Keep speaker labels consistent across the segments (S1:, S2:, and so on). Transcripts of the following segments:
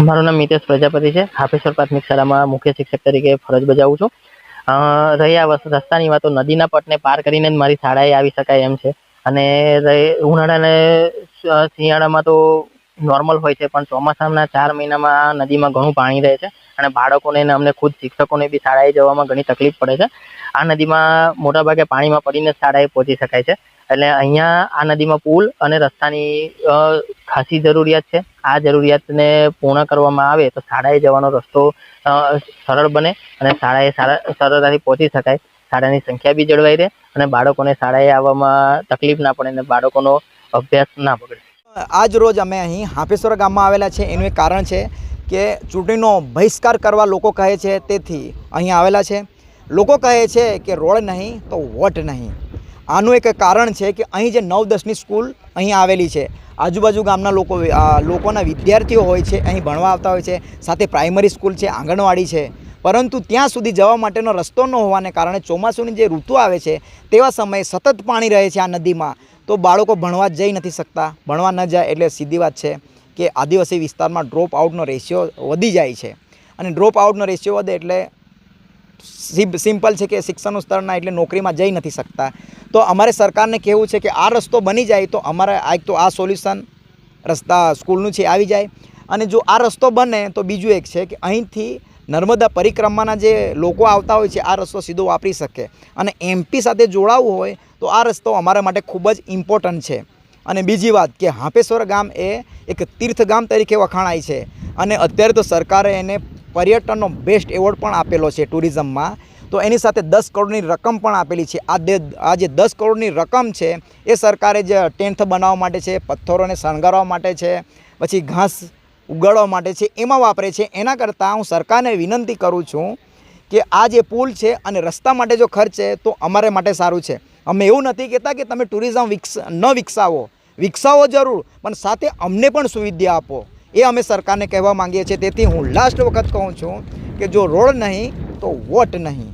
S1: મારું નામ મિતેશ પ્રજાપતિ છે। હાફેશ્વર પ્રાથમિક શાળામાં મુખ્ય શિક્ષક તરીકે ફરજ બજાવું છું। રહી આ રસ્તાની વાતો, નદીના પટને પાર કરીને જ મારી શાળાએ આવી શકાય એમ છે। અને ઉનાળાને શિયાળામાં તો નોર્મલ હોય છે, પણ ચોમાસાના 4 મહિનામાં નદીમાં ઘણું પાણી રહે છે અને બાળકોને અને અમને ખુદ શિક્ષકોને બી શાળાએ જવામાં ઘણી તકલીફ પડે છે। આ નદીમાં મોટાભાગે પાણીમાં પડીને શાળાએ પહોંચી શકાય છે, એટલે અહીંયા આ નદીમાં પુલ અને રસ્તાની ખાસી જરૂરિયાત છે। આ જરૂરિયાતને પૂર્ણ કરવામાં આવે તો શાળાએ જવાનો રસ્તો સરળ બને અને શાળાએ સરળતાથી પહોંચી શકાય। શાળાની સંખ્યા બી જળવાઈ રહે અને બાળકોને શાળાએ આવવામાં તકલીફ ના પડે અને બાળકોનો અભ્યાસ ના બગડે।
S2: આજ રોજ અમે અહીં હાફેશ્વર ગામમાં આવેલા છે। એનું એક કારણ છે કે ચૂંટણીનો બહિષ્કાર કરવા લોકો કહે છે, તેથી અહીં આવેલા છે। લોકો કહે છે કે રોડ નહીં તો વોટ નહીં। આનું એક કારણ છે કે અહીં જે 9-10ની સ્કૂલ અહીં આવેલી છે, આજુબાજુ ગામના લોકોના વિદ્યાર્થીઓ હોય છે, અહીં ભણવા આવતા હોય છે, સાથે પ્રાઇમરી સ્કૂલ છે, આંગણવાડી છે, પરંતુ ત્યાં સુધી જવા માટેનો રસ્તો ન હોવાને કારણે ચોમાસુની જે ઋતુ આવે છે તેવા સમયે સતત પાણી રહે છે આ નદીમાં, તો બાળકો ભણવા જઈ નથી શકતા। ભણવા ન જાય એટલે સીધી વાત છે કે આદિવાસી વિસ્તારમાં ડ્રોપ આઉટનો રેશિયો વધી જાય છે, અને ડ્રોપ આઉટનો રેશિયો વધે એટલે સિમ્પલ છે કે શિક્ષણનું સ્તર ના એટલે નોકરીમાં જઈ નથી શકતા। તો અમારે સરકારને કહેવું છે કે આ રસ્તો બની જાય તો અમારે એક તો આ સોલ્યુશન રસ્તા સ્કૂલનું છે આવી જાય, અને જો આ રસ્તો બને તો બીજું એક છે કે અહીંથી નર્મદા પરિક્રમાના જે લોકો આવતા હોય છે આ રસ્તો સીધો વાપરી શકે, અને MP સાથે જોડાવવું હોય તો આ રસ્તો અમારા માટે ખૂબ જ ઇમ્પોર્ટન્ટ છે। અને બીજી વાત કે હાફેશ્વર ગામ એ એક તીર્થગામ તરીકે વખાણાય છે, અને અત્યારે તો સરકારે એને પર્યટનનો બેસ્ટ એવોર્ડ પણ આપેલો છે ટુરિઝમમાં, તો એની સાથે 10 કરોડની રકમ પણ આપેલી છે। આ જે 10 કરોડની રકમ છે એ સરકારે જે ટેન્ટ બનાવવા માટે છે, પથ્થરોને શણગારવા માટે છે, પછી ઘાસ ઉગાડવા માટે છે, એમાં વાપરે છે। એના કરતાં હું સરકારને વિનંતી કરું છું કે આ જે પુલ છે અને રસ્તા માટે જો ખર્ચ છે તો અમારે માટે સારું છે। અમે એવું નથી કહેતા કે તમે ટુરિઝમ વિકસાવો જરૂર, પણ સાથે અમને પણ સુવિધા આપો, એ અમે સરકારને કહેવા માંગીએ છીએ। તેથી હું લાસ્ટ વખત કહું છું કે જો રોડ નહીં તો વોટ નહીં।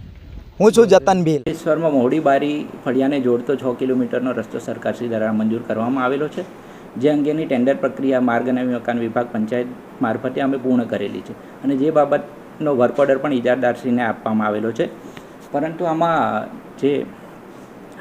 S2: હું છું જતન ભીલ।
S3: હાફેશ્વરમાં મહુડી બારી ફળિયાને જોડતો 6 કિલોમીટરનો રસ્તો સરકારશ્રી દ્વારા મંજૂર કરવામાં આવેલો છે, જે અંગેની ટેન્ડર પ્રક્રિયા માર્ગ અને મકાન વિભાગ પંચાયત મારફતે અમે પૂર્ણ કરેલી છે, અને જે બાબતનો વર્ક ઓર્ડર પણ ઇજારદારશ્રીને આપવામાં આવેલો છે। પરંતુ આમાં જે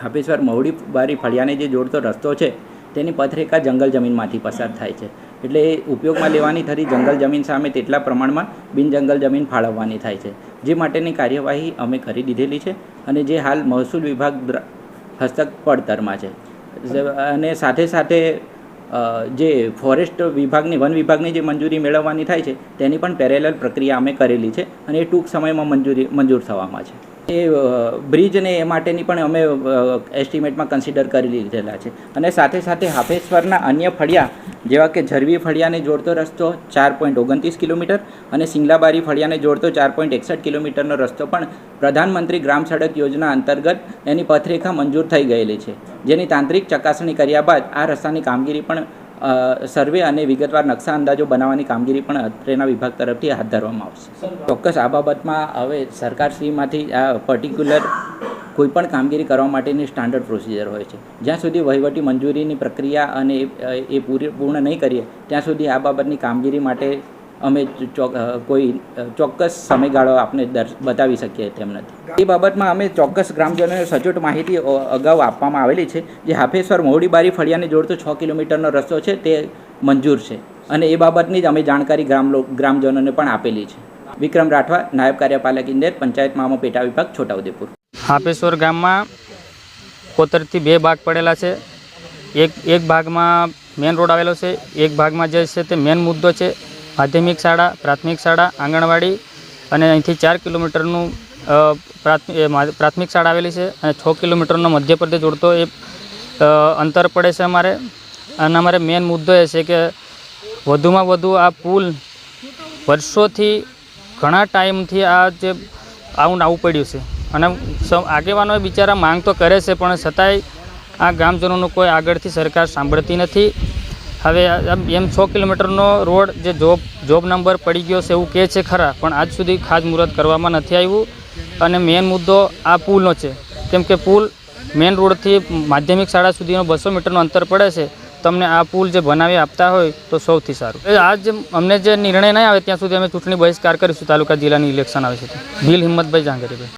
S3: હાફેશ્વર મહુડી બારી ફળિયાને જે જોડતો રસ્તો છે તેની પથરેખા જંગલ જમીનમાંથી પસાર થાય છે, એટલે એ ઉપયોગમાં લેવાની થતી જંગલ જમીન સામે તેટલા પ્રમાણમાં બિનજંગલ જમીન ફાળવવાની થાય છે, જે માટેની કાર્યવાહી અમે કરી દીધેલી છે, અને જે હાલ મહેસૂલ વિભાગ હસ્તક પડતરમાં છે। અને સાથે સાથે જે ફોરેસ્ટ વિભાગની વન વિભાગની જે મંજૂરી મેળવવાની થાય છે તેની પણ પેરેલલ પ્રક્રિયા અમે કરેલી છે, અને એ ટૂંક સમયમાં મંજૂર થવામાં છે। એ બ્રિજને એ માટેની પણ અમે એસ્ટિમેટમાં કન્સિડર કરી લીધેલા છે, અને સાથે સાથે હાફેશ્વરના અન્ય ફળિયા જેવા કે ઝરવી ફળિયાને જોડતો રસ્તો 4.29 કિલોમીટર અને સિંગલાબારી ફળિયાને જોડતો 4.61 કિલોમીટરનો રસ્તો પણ પ્રધાનમંત્રી ગ્રામ સડક યોજના અંતર્ગત એની પથરેખા મંજૂર થઈ ગયેલી છે, જેની તાંત્રિક ચકાસણી કર્યા બાદ આ રસ્તાની કામગીરી પણ સર્વે અને વિગતવાર નકશા અંદાજો બનાવવાની કામગીરી પણ અત્રેના વિભાગ તરફથી હાથ ધરવામાં આવશે। ચોક્કસ આ બાબતમાં હવે સરકારશ્રીમાંથી આ પર્ટિક્યુલર કોઈપણ કામગીરી કરવા માટેની સ્ટાન્ડર્ડ પ્રોસિજર હોય છે, જ્યાં સુધી વહીવટી મંજૂરીની પ્રક્રિયા અને એ પૂર્ણ નહીં કરીએ ત્યાં સુધી આ બાબતની કામગીરી માટે અમે કોઈ ચોક્કસ સમયગાળો આપને બતાવી શકીએ તેમ નથી। એ બાબતમાં અમે ચોક્કસ ગ્રામજનોને સચોટ માહિતી અગાઉ આપવામાં આવેલી છે। જે હાફેશ્વર મહુડી બારી ફળિયાને જોડતો 6 કિલોમીટરનો રસ્તો છે તે મંજૂર છે, અને એ બાબતની જ અમે જાણકારી ગ્રામજનોને પણ આપેલી છે। વિક્રમ રાઠવા, નાયબ કાર્યપાલક ઇજનેર, પંચાયત મામો પેટા વિભાગ, છોટાઉદેપુર।
S4: હાફેશ્વર ગામમાં કોતરથી 2 ભાગ પડેલા છે। એક ભાગમાં મેન રોડ આવેલો છે, એક ભાગમાં જે છે તે મેન મુદ્દો છે માધ્યમિક શાળા, પ્રાથમિક શાળા, આંગણવાડી, અને અહીંથી 4 કિલોમીટરનું પ્રાથમિક શાળા આવેલી છે, અને 6 કિલોમીટરનો મધ્યપ્રદેશ જોડતો એ અંતર પડે છે અમારે। અને અમારે મેન મુદ્દો એ છે કે વધુમાં વધુ આ પુલ વર્ષોથી ઘણા ટાઈમથી આ જે આવું પડ્યું છે, અને આગેવાનોએ બિચારા માંગ તો કરે છે, પણ છતાંય આ ગામજનોનું કોઈ આગળથી સરકાર સાંભળતી નથી। હવે એમ 6 કિલોમીટરનો રોડ જે જોબ નંબર પડી ગયો છે એવું કહે છે ખરા, પણ આજ સુધી ખાતમુહૂર્ત કરવામાં નથી આવ્યું। અને મેન મુદ્દો આ પુલનો છે, કેમ કે પુલ મેન રોડથી માધ્યમિક શાળા સુધીનો 200 મીટરનું અંતર પડે છે, તમને આ પુલ જે બનાવી આપતા હોય તો સૌથી સારું. આજ અમને જે નિર્ણય નહીં આવે ત્યાં સુધી અમે ચૂંટણી બહિષ્કાર કરીશું. તાલુકા જિલ્લાની ઇલેક્શન આવે છે. ભીલ હિંમતભાઈ જહાંગીરભાઈ.